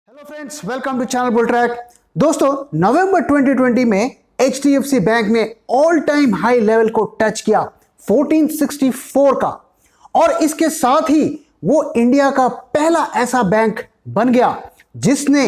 Hello friends, welcome to channel Bull Track. दोस्तों, नवंबर 2020 में एचडीएफसी बैंक ने ऑल टाइम हाई लेवल को टच किया 1464 का, और इसके साथ ही वो इंडिया का पहला ऐसा बैंक बन गया जिसने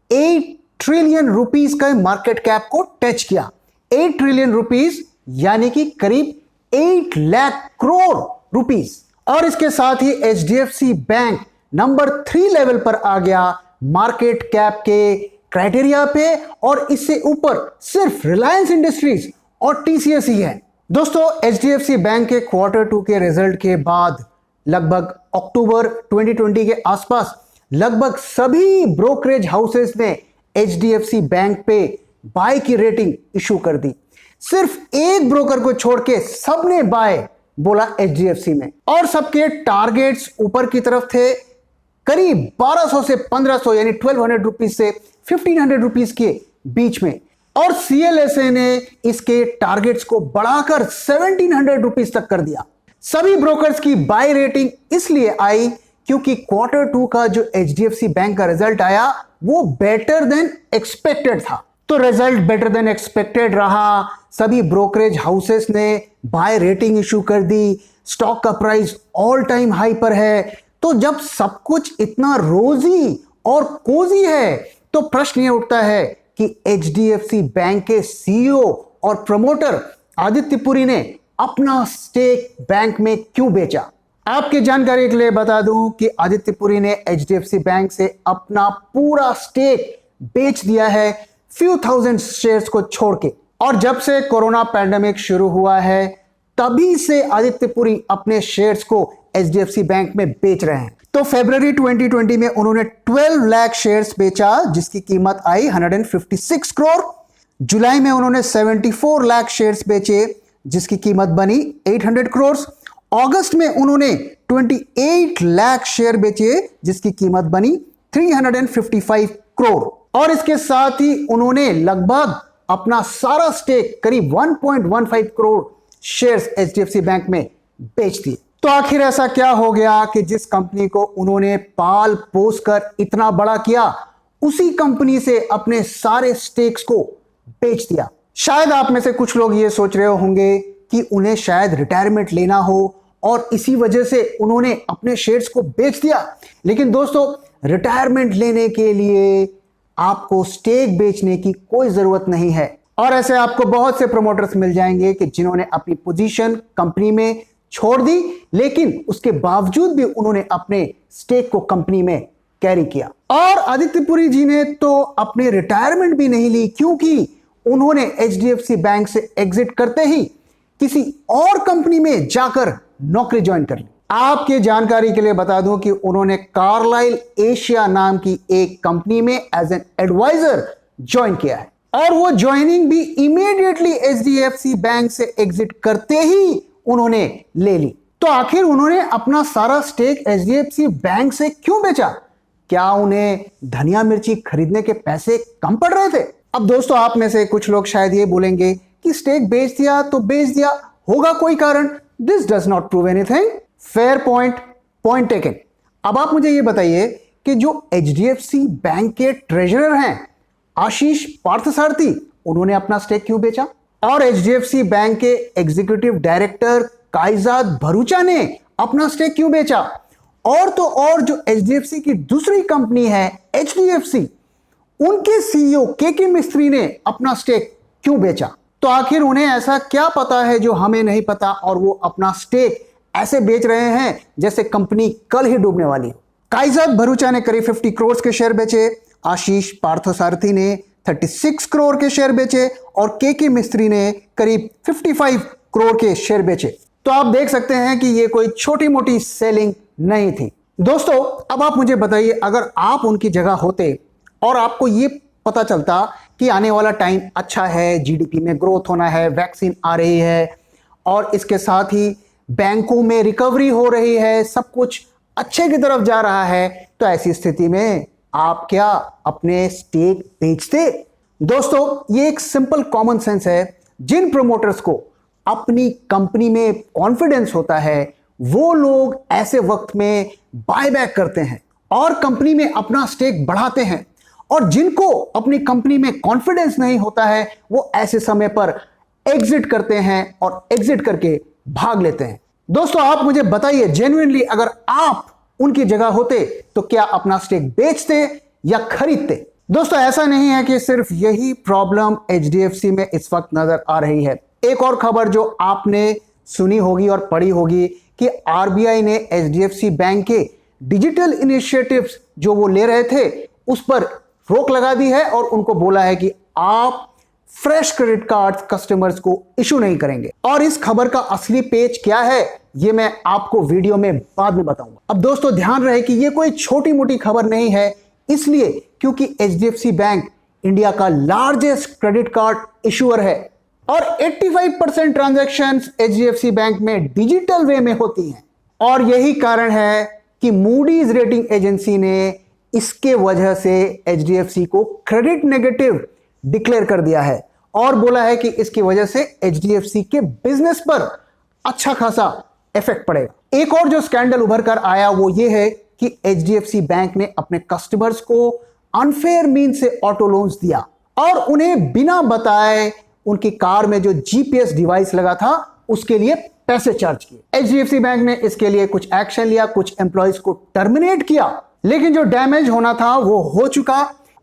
8 ट्रिलियन रुपीस का मार्केट कैप को टच किया। 8 ट्रिलियन रुपीस यानी कि करीब 8 लाख करोड़ रुपीस। और इसके साथ ही एचडीएफसी बैंक नंबर 3 लेवल पर आ गया मार्केट कैप के क्राइटेरिया पे, और इससे ऊपर सिर्फ रिलायंस इंडस्ट्रीज और टीसीएस ही है। दोस्तों, एचडीएफसी बैंक के Q2 के रिजल्ट के बाद लगभग अक्टूबर 2020 के आसपास लगभग सभी ब्रोकरेज हाउसेस ने एचडीएफसी बैंक पे बाय की रेटिंग इशू कर दी। सिर्फ एक ब्रोकर को छोड़ के सबने बाय बोला एचडीएफसी में, और सबके टारगेट्स ऊपर की तरफ थे, करीब 1200 से 1500 यानी 1200 रुपीज से 1500 रुपीज के बीच में। और सीएलएसए ने इसके टारगेट्स को बढ़ाकर 1700 रुपीज तक कर दिया। सभी ब्रोकर्स की बाय रेटिंग इसलिए आई क्योंकि Q2 का जो एचडीएफसी बैंक का रिजल्ट आया वो बेटर देन एक्सपेक्टेड था। तो रिजल्ट बेटर देन एक्सपेक्टेड रहा, सभी ब्रोकरेज हाउसेस ने बाय रेटिंग इशू कर दी, स्टॉक का प्राइस ऑल टाइम हाई पर है। तो जब सब कुछ इतना रोजी और कोजी है तो प्रश्न ये उठता है कि एचडीएफसी बैंक के सीईओ और प्रमोटर आदित्य पुरी ने अपना स्टेक बैंक में क्यों बेचा। आपकी जानकारी के लिए बता दूं कि आदित्य पुरी ने एचडीएफसी बैंक से अपना पूरा स्टेक बेच दिया है फ्यू थाउजेंड शेयर्स को छोड़ के। और जब से कोरोना पैंडेमिक शुरू हुआ है तभी से आदित्य पुरी अपने शेयर्स को एचडीएफसी बैंक में बेच रहे हैं। तो फरवरी 2020 में उन्होंने 12 लाख शेयर्स बेचा जिसकी कीमत आई 156 करोड़। जुलाई में उन्होंने 74 लाख शेयर्स बेचे जिसकी कीमत बनी 800 करोड़। अगस्त में उन्होंने 28 लाख शेयर बेचे जिसकी कीमत बनी 355 करोड़। और इसके साथ ही उन्होंने लगभग अपना सारा स्टेक करीब 1.15 करोड़ शेयर्स एचडीएफसी बैंक में बेच दिए। तो आखिर ऐसा क्या हो गया कि जिस कंपनी को उन्होंने पाल पोस कर इतना बड़ा किया उसी कंपनी से अपने सारे स्टेक्स को बेच दिया। शायद आप में से कुछ लोग ये सोच रहे होंगे कि उन्हें शायद रिटायरमेंट लेना हो और इसी वजह से उन्होंने अपने शेयर्स को बेच दिया। लेकिन दोस्तों, रिटायरमेंट लेने के लिए आपको स्टेक बेचने की कोई जरूरत नहीं है। और ऐसे आपको बहुत से प्रमोटर्स मिल जाएंगे कि जिन्होंने अपनी पोजीशन कंपनी में छोड़ दी लेकिन उसके बावजूद भी उन्होंने अपने स्टेक को कंपनी में कैरी किया। और आदित्य पुरी जी ने तो अपनी रिटायरमेंट भी नहीं ली क्योंकि उन्होंने एचडीएफसी बैंक से एग्जिट करते ही किसी और कंपनी में जाकर नौकरी ज्वाइन कर ली। आपके जानकारी के लिए बता दूं कि उन्होंने कार्लाइल एशिया नाम की एक कंपनी में एज एन एडवाइजर ज्वाइन किया है, और वो ज्वाइनिंग भी इमीडिएटली एचडीएफसी बैंक से एग्जिट करते ही उन्होंने ले ली। तो आखिर उन्होंने अपना सारा स्टेक एचडीएफसी बैंक से क्यों बेचा? क्या उन्हें धनिया मिर्ची खरीदने के पैसे कम पड़ रहे थे? अब दोस्तों, आप में से कुछ लोग शायद ये बोलेंगे कि स्टेक बेच दिया तो बेच दिया, होगा कोई कारण। This does not prove anything. Fair point, point taken. अब आप मुझे ये बताइए कि जो एचडीएफसी बैंक के ट्रेजरर हैं आशीष पार्थसारथी, उन्होंने अपना स्टेक क्यों बेचा? और एचडीएफसी बैंक के एग्जीक्यूटिव डायरेक्टर काइजाद भरूचा ने अपना स्टेक क्यों बेचा? और तो और जो एचडीएफसी की दूसरी कंपनी है एचडीएफसी, उनके सीईओ केके मिस्त्री ने अपना स्टेक क्यों बेचा? तो आखिर उन्हें ऐसा क्या पता है जो हमें नहीं पता, और वो अपना स्टेक ऐसे बेच रहे हैं जैसे कंपनी कल ही डूबने वाली हो। काइजाद भरूचा ने करीब 50 करोड़ के शेयर बेचे, आशीष पार्थसारथी ने 36 करोड़ के शेयर बेचे, और केके मिस्त्री ने करीब 55 करोड़ के शेयर बेचे। तो आप देख सकते हैं कि ये कोई छोटी मोटी सेलिंग नहीं थी। दोस्तों, अब आप मुझे बताइए, अगर आप उनकी जगह होते और आपको ये पता चलता कि आने वाला टाइम अच्छा है, जीडीपी में ग्रोथ होना है, वैक्सीन आ रही है, और इसके साथ ही बैंकों में रिकवरी हो रही है, सब कुछ अच्छे की तरफ जा रहा है, तो ऐसी स्थिति में आप क्या अपने स्टेक बेचते? दोस्तों, ये एक सिंपल कॉमन सेंस है। जिन प्रमोटर्स को अपनी कंपनी में कॉन्फिडेंस होता है वो लोग ऐसे वक्त में बायबैक करते हैं, और कंपनी में अपना स्टेक बढ़ाते हैं, और जिनको अपनी कंपनी में कॉन्फिडेंस नहीं होता है वो ऐसे समय पर एग्जिट करते हैं और एग्जिट करके भाग लेते हैं। दोस्तों आप मुझे बताइए, जेन्युइनली अगर आप उनकी जगह होते तो क्या अपना स्टेक बेचते या खरीदते? दोस्तों ऐसा नहीं है कि सिर्फ यही प्रॉब्लम एचडीएफसी में इस वक्त नजर आ रही है। एक और खबर जो आपने सुनी होगी और पढ़ी होगी कि आरबीआई ने एचडीएफसी बैंक के डिजिटल इनिशिएटिव्स जो वो ले रहे थे उस पर रोक लगा दी है और उनको बोला है कि आप फ्रेश क्रेडिट कार्ड कस्टमर्स को इशू नहीं करेंगे। और इस खबर का असली पेज क्या है ये मैं आपको वीडियो में बाद में बताऊंगा। अब दोस्तों ध्यान रहे कि ये कोई छोटी मोटी खबर नहीं है, इसलिए क्योंकि एचडीएफसी बैंक इंडिया का लार्जेस्ट क्रेडिट कार्ड इशूअर है और 85% ट्रांजैक्शंस एचडीएफसी बैंक में डिजिटल वे में होती हैं। और यही कारण है कि मूडीज रेटिंग एजेंसी ने इसके वजह से एचडीएफसी को क्रेडिट नेगेटिव डिक्लेयर कर दिया है और बोला है कि इसकी वजह से एचडीएफसी के बिजनेस पर अच्छा खासा इफेक्ट पड़ेगा। एक और जो स्कैंडल उभर कर आया वो ये है कि एचडीएफसी बैंक ने अपने कस्टमर्स को अनफेयर मीन से ऑटो लोन्स दिया और उन्हें बिना बताए उनकी कार में जो जीपीएस डिवाइस लगा था उसके लिए पैसे चार्ज किए। एचडीएफसी बैंक ने इसके लिए कुछ एक्शन लिया, कुछ एम्प्लॉयज को टर्मिनेट किया, लेकिन जो डैमेज होना था वो हो चुका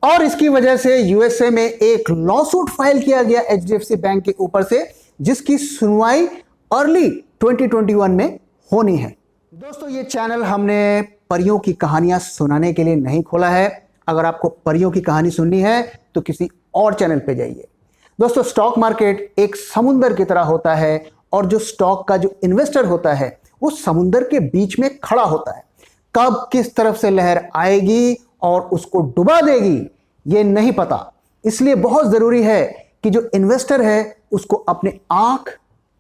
और इसकी वजह से यूएसए में एक लॉसूट फाइल किया गया एचडीएफसी बैंक के ऊपर से, जिसकी सुनवाई अर्ली 2021 में होनी है। दोस्तों ये चैनल हमने परियों की कहानियां सुनाने के लिए नहीं खोला है। अगर आपको परियों की कहानी सुननी है तो किसी और चैनल पे जाइए। दोस्तों स्टॉक मार्केट एक समुंदर की तरह होता है और जो स्टॉक का जो इन्वेस्टर होता है वो समुंदर के बीच में खड़ा होता है। कब किस तरफ से लहर आएगी और उसको डुबा देगी ये नहीं पता, इसलिए बहुत जरूरी है कि जो इन्वेस्टर है उसको अपने आंख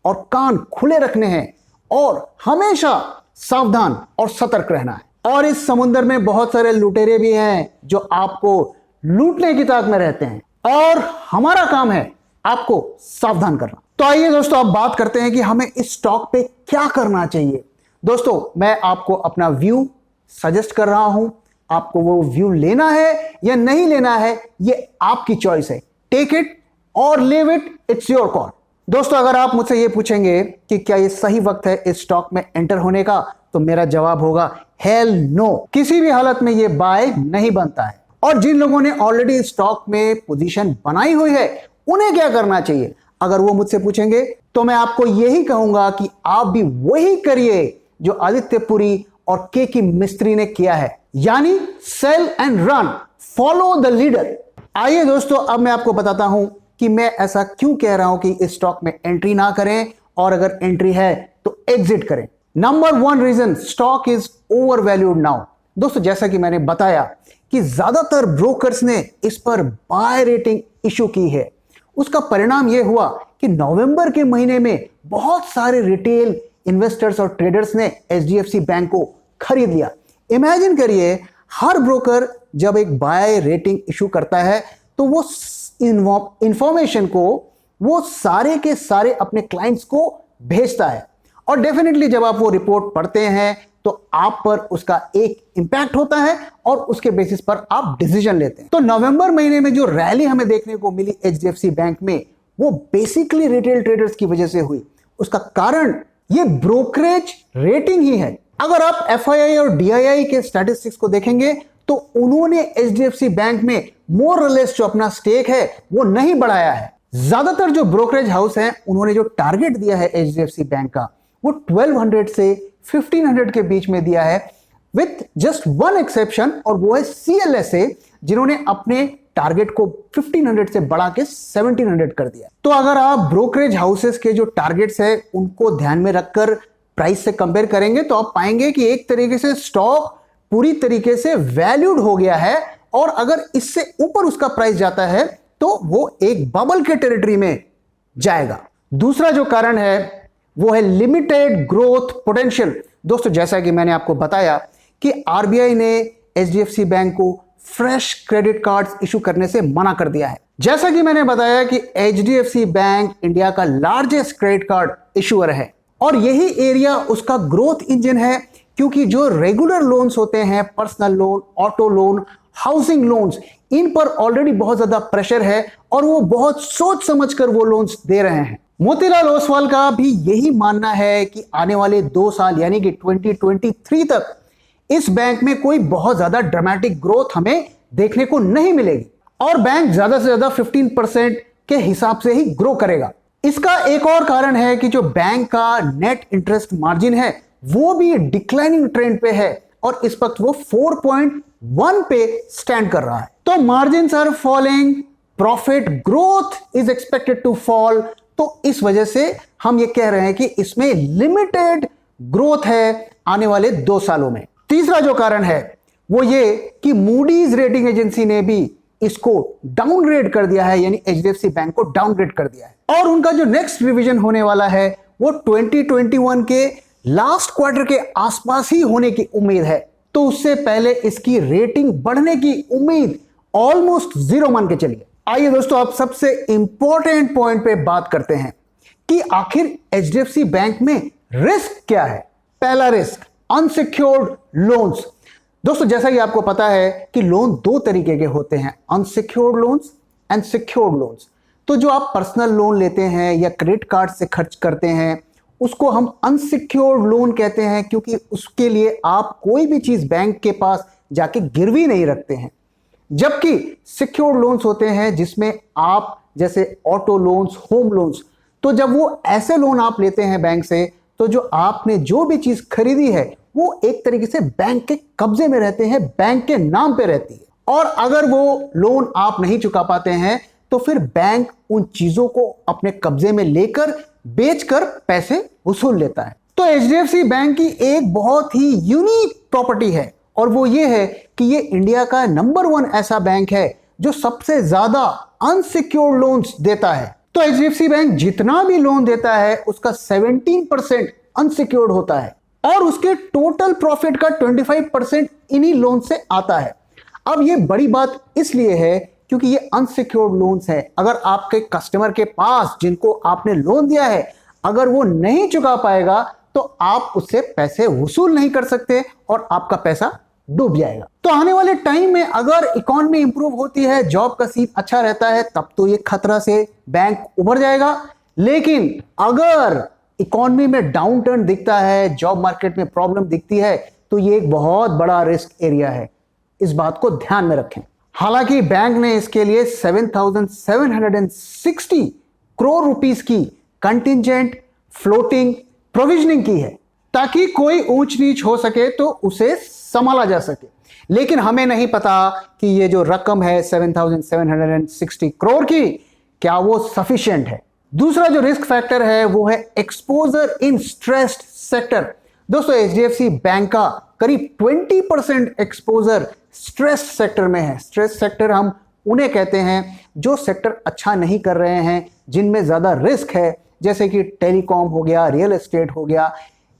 और कान खुले रखने हैं और हमेशा सावधान और सतर्क रहना है। और इस समुद्र में बहुत सारे लुटेरे भी हैं जो आपको लूटने की ताक में रहते हैं और हमारा काम है आपको सावधान करना। तो आइए दोस्तों अब बात करते हैं कि हमें इस स्टॉक पे क्या करना चाहिए। दोस्तों मैं आपको अपना व्यू सजेस्ट कर रहा हूं, आपको वो व्यू लेना है या नहीं लेना है ये आपकी चॉइस है। टेक इट और leave it, it's your call. दोस्तों अगर आप मुझसे ये पूछेंगे कि क्या ये सही वक्त है इस स्टॉक में एंटर होने का, तो मेरा जवाब होगा हेल नो। किसी भी हालत में ये बाय नहीं बनता है। और जिन लोगों ने ऑलरेडी स्टॉक में पोजीशन बनाई हुई है उन्हें क्या करना चाहिए, अगर वो मुझसे पूछेंगे तो मैं आपको यही कहूंगा कि आप भी वही करिए जो आदित्य पुरी और के मिस्त्री ने किया है, यानी sell and run, follow the leader. आइए दोस्तों अब मैं आपको बताता हूं कि मैं ऐसा क्यों कह रहा हूं कि इस स्टॉक में एंट्री ना करें और अगर एंट्री है तो एग्जिट करें। Number 1 reason, stock is overvalued now. दोस्तों जैसा कि मैंने बताया कि ज्यादातर ब्रोकर्स ने इस पर बाय रेटिंग इशू की है। उसका परिणाम यह हुआ कि नवंबर के महीने में बहुत सारे रिटेल इन्वेस्टर्स और ट्रेडर्स ने एचडीएफसी बैंक को खरीद लिया। इमेजिन करिए हर ब्रोकर जब एक बाय रेटिंग इशू करता है तो वो इंफॉर्मेशन को वो सारे के सारे अपने क्लाइंट्स को भेजता है और डेफिनेटली जब आप वो रिपोर्ट पढ़ते हैं तो आप पर उसका एक इंपैक्ट होता है और उसके बेसिस पर आप डिसीजन लेते हैं। तो नवंबर महीने में जो रैली हमें देखने को मिली एचडीएफसी बैंक में वो बेसिकली रिटेल ट्रेडर्स की वजह से हुई। उसका कारण ये ब्रोकरेज रेटिंग ही है। अगर आप एफआईआई और डीआईआई के स्टैटिस्टिक्स को देखेंगे तो उन्होंने एचडीएफसी बैंक में मोर और लेस जो अपना स्टेक है वो नहीं बढ़ाया है। ज्यादातर जो ब्रोकरेज हाउस हैं उन्होंने जो टारगेट दिया है एचडीएफसी बैंक का वो 1200 से 1500 के बीच में दिया है, विथ जस्ट वन एक्सेप्शन, और वो है सीएलएसए, जिन्होंने अपने टारगेट को 1500 से बढ़ा के 1700 कर दिया। तो अगर आप ब्रोकरेज हाउसेस के जो टारगेट्स है उनको ध्यान में रखकर प्राइस से कंपेयर करेंगे तो आप पाएंगे कि एक तरीके से स्टॉक पूरी तरीके से वैल्यूड हो गया है और अगर इससे ऊपर उसका प्राइस जाता है तो वो एक बबल के टेरिटरी में जाएगा। दूसरा जो कारण है वो है लिमिटेड ग्रोथ पोटेंशियल। दोस्तों जैसा कि मैंने आपको बताया कि आरबीआई ने एचडीएफसी बैंक को फ्रेश क्रेडिट कार्ड्स इशू करने से मना कर दिया है। जैसा कि मैंने बताया कि एचडीएफसी बैंक इंडिया का लार्जेस्ट क्रेडिट कार्ड इशूअर है और यही एरिया उसका ग्रोथ इंजन है, क्योंकि जो रेगुलर लोन्स होते हैं, personal loan, auto loan, housing loans, इन पर ऑलरेडी बहुत ज्यादा प्रेशर है और वो बहुत सोच समझकर वो लोन्स दे रहे हैं। मोतीलाल ओसवाल का भी यही मानना है कि आने वाले 2 साल यानी कि 2023 तक इस बैंक में कोई बहुत ज्यादा ड्रामेटिक ग्रोथ हमें देखने को नहीं मिलेगी और बैंक ज्यादा से ज्यादा 15% के हिसाब से ही ग्रो करेगा। इसका एक और कारण है कि जो बैंक का नेट इंटरेस्ट मार्जिन है वो भी डिक्लाइनिंग ट्रेंड पे है और इस वक्त वो 4.1 पे स्टैंड कर रहा है। तो margins are falling, profit growth is expected to fall, तो इस वजह से हम ये कह रहे हैं कि इसमें लिमिटेड ग्रोथ है आने वाले 2 सालों में। तीसरा जो कारण है वो ये कि मूडीज रेटिंग एजेंसी ने भी इसको डाउनग्रेड कर दिया है, यानी एचडीएफसी बैंक को डाउनग्रेड कर दिया है और उनका जो नेक्स्ट रिवीजन होने वाला है वो 2021 के लास्ट क्वार्टर के आसपास ही होने की उम्मीद है। तो उससे पहले इसकी रेटिंग बढ़ने की उम्मीद ऑलमोस्ट 0 मान के चलिए। आइए दोस्तों, आप सबसे इंपॉर्टेंट पॉइंट पे बात करते हैं कि आखिर एचडीएफसी बैंक में रिस्क क्या है। पहला रिस्क, अनसिक्योर्ड लोन्स। दोस्तों, जैसा कि आपको पता है कि लोन 2 तरीके के होते हैं, unsecured loans and secured loans. तो जो आप पर्सनल लोन लेते हैं या क्रेडिट कार्ड से खर्च करते हैं उसको हम अनसिक्योर्ड लोन कहते हैं, क्योंकि उसके लिए आप कोई भी चीज बैंक के पास जाके गिरवी नहीं रखते हैं। जबकि सिक्योर्ड लोन्स होते हैं जिसमें आप, जैसे ऑटो लोन्स, होम लोन्स, तो जब वो ऐसे लोन आप लेते हैं बैंक से, तो जो आपने जो भी चीज खरीदी है वो एक तरीके से बैंक के कब्जे में रहते हैं, बैंक के नाम पे रहती है। और अगर वो लोन आप नहीं चुका पाते हैं तो फिर बैंक उन चीजों को अपने कब्जे में लेकर बेचकर पैसे वसूल लेता है। तो एचडीएफसी बैंक की एक बहुत ही यूनिक प्रॉपर्टी है और वो ये है कि ये इंडिया का नंबर 1 ऐसा बैंक है जो सबसे ज्यादा अनसिक्योर्ड लोन्स देता है। तो एचडीएफसी बैंक जितना भी लोन देता है उसका 17% अनसिक्योर्ड होता है और उसके टोटल प्रॉफिट का 25% इन्हीं लोन से आता है। अब ये बड़ी बात इसलिए है क्योंकि ये अनसिक्योर्ड लोन्स है। अगर आपके कस्टमर के पास, जिनको आपने लोन दिया है, अगर वो नहीं चुका पाएगा तो आप उससे पैसे वसूल नहीं कर सकते और आपका पैसा डूब जाएगा। तो आने वाले टाइम में अगर इकोनॉमी इंप्रूव होती है, जॉब का सीन अच्छा रहता है, तब तो ये खतरा से बैंक उभर जाएगा। लेकिन अगर इकोनॉमी में डाउन टर्न दिखता है, जॉब मार्केट में प्रॉब्लम दिखती है, तो ये एक बहुत बड़ा रिस्क एरिया है। इस बात को ध्यान में रखें। हालांकि बैंक ने इसके लिए 7,760 करोड़ रुपीस की कंटिंजेंट फ्लोटिंग प्रोविजनिंग की है ताकि कोई ऊंच नीच हो सके तो उसे संभाला जा सके। लेकिन हमें नहीं पता कि ये जो रकम है 7,760 करोड़ की, क्या वो सफिशिएंट है। दूसरा जो रिस्क फैक्टर है वो है एक्सपोजर इन स्ट्रेस्ड सेक्टर। दोस्तों, एचडीएफसी बैंक का करीब 20% एक्सपोजर स्ट्रेस्ड सेक्टर में है। स्ट्रेस्ड सेक्टर हम उन्हें कहते हैं जो सेक्टर अच्छा नहीं कर रहे हैं, जिनमें ज्यादा रिस्क है, जैसे कि टेलीकॉम हो गया, रियल एस्टेट हो गया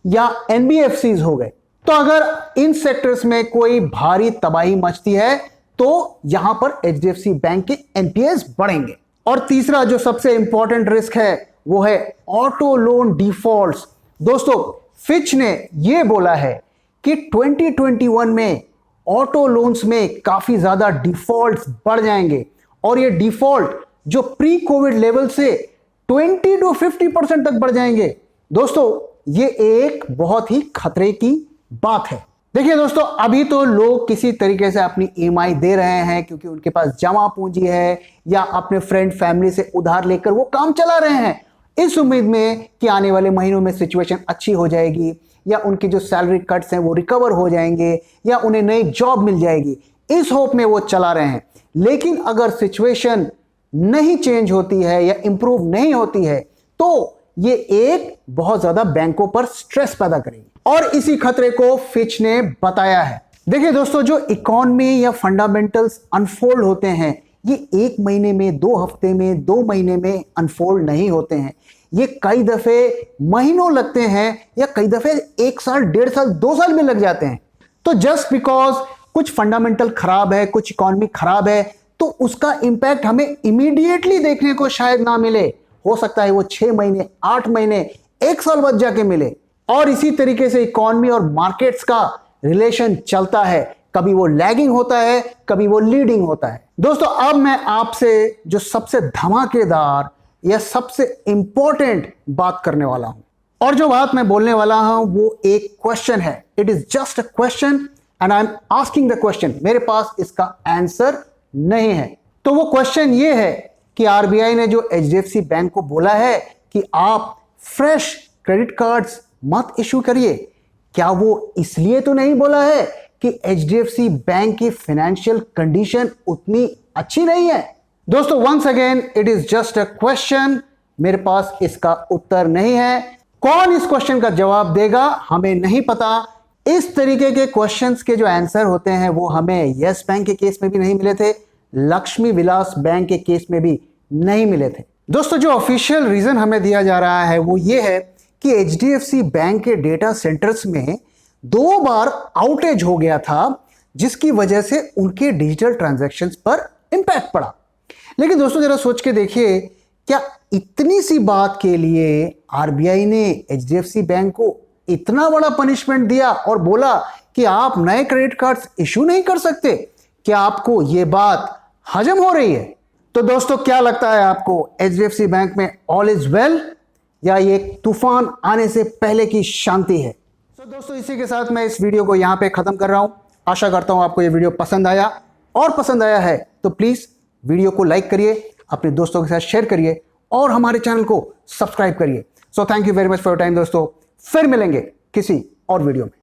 या एनबीएफसीज हो गए। तो अगर इन सेक्टर्स में कोई भारी तबाही मचती है तो यहां पर एचडीएफसी बैंक के एनपीएस बढ़ेंगे। और तीसरा जो सबसे इंपॉर्टेंट रिस्क है वो है ऑटो लोन डिफॉल्ट्स। दोस्तों, फिच ने यह बोला है कि 2021 में ऑटो लोन्स में काफी ज्यादा डिफॉल्ट्स बढ़ जाएंगे और ये डिफॉल्ट जो प्री कोविड लेवल से 20 to 50% तक बढ़ जाएंगे। दोस्तों, ये एक बहुत ही खतरे की बात है। देखिए दोस्तों, अभी तो लोग किसी तरीके से अपनी ईएमआई दे रहे हैं क्योंकि उनके पास जमा पूंजी है या अपने फ्रेंड फैमिली से उधार लेकर वो काम चला रहे हैं, इस उम्मीद में कि आने वाले महीनों में सिचुएशन अच्छी हो जाएगी या उनकी जो सैलरी कट्स हैं वो रिकवर हो जाएंगे या उन्हें नई जॉब मिल जाएगी। इस होप में वो चला रहे हैं। लेकिन अगर सिचुएशन नहीं चेंज होती है या इंप्रूव नहीं होती है तो ये एक बहुत ज्यादा बैंकों पर स्ट्रेस पैदा करेगी और इसी खतरे को फिच ने बताया है। देखिए दोस्तों, जो इकोनॉमी या फंडामेंटल्स अनफोल्ड होते हैं ये 1 महीने में, 2 हफ्ते में, 2 महीने में अनफोल्ड नहीं होते हैं। ये कई दफे महीनों लगते हैं या कई दफे 1 साल, 1.5 साल, 2 साल में लग जाते हैं। तो जस्ट बिकॉज कुछ फंडामेंटल खराब है, कुछ इकोनॉमी खराब है, तो उसका इंपैक्ट हमें इमीडिएटली देखने को शायद ना मिले। हो सकता है वो 6 महीने, 8 महीने, 1 साल बाद जाके मिले। और इसी तरीके से इकोनॉमी और मार्केट्स का रिलेशन चलता है, कभी वो लैगिंग होता है, कभी वो लीडिंग होता है। दोस्तों अब मैं आपसे जो सबसे धमाकेदार या सबसे इंपॉर्टेंट बात करने वाला हूं, और जो बात मैं बोलने वाला हूं वो एक क्वेश्चन है। It is just a question and I am asking the question. मेरे पास इसका आंसर नहीं है। तो वो क्वेश्चन ये है कि आरबीआई ने जो एचडीएफसी बैंक को बोला है कि आप फ्रेश क्रेडिट कार्ड्स मत इशू करिए, क्या वो इसलिए तो नहीं बोला है कि एचडीएफसी बैंक की फाइनेंशियल कंडीशन उतनी अच्छी नहीं है? दोस्तों once again it is just a question, मेरे पास इसका उत्तर नहीं है। कौन इस क्वेश्चन का जवाब देगा हमें नहीं पता। इस तरीके के क्वेश्चंस के जो आंसर होते हैं वो हमें यस बैंक के केस में भी नहीं मिले थे, लक्ष्मी विलास बैंक के केस में भी नहीं मिले थे। दोस्तों जो ऑफिशियल रीजन हमें दिया जा रहा है वो ये है कि एचडीएफसी बैंक के डेटा सेंटर्स में 2 बार आउटेज हो गया था, जिसकी वजह से उनके डिजिटल ट्रांजैक्शंस पर इंपैक्ट पड़ा। लेकिन दोस्तों जरा सोच के देखिए, क्या इतनी सी बात के लिए आरबीआई ने एचडीएफसी बैंक को इतना बड़ा पनिशमेंट दिया और बोला कि आप नए क्रेडिट कार्ड्स इशू नहीं कर सकते? क्या आपको यह बात हजम हो रही है? तो दोस्तों क्या लगता है आपको, एचडीएफसी बैंक में ऑल इज वेल या ये तूफान आने से पहले की शांति है? तो दोस्तों इसी के साथ मैं इस वीडियो को यहां पे खत्म कर रहा हूं। आशा करता हूं आपको ये वीडियो पसंद आया, और पसंद आया है तो प्लीज वीडियो को लाइक करिए, अपने दोस्तों के साथ शेयर करिए और हमारे चैनल को सब्सक्राइब करिए। So thank you very much for your time दोस्तों। फिर मिलेंगे किसी और वीडियो में।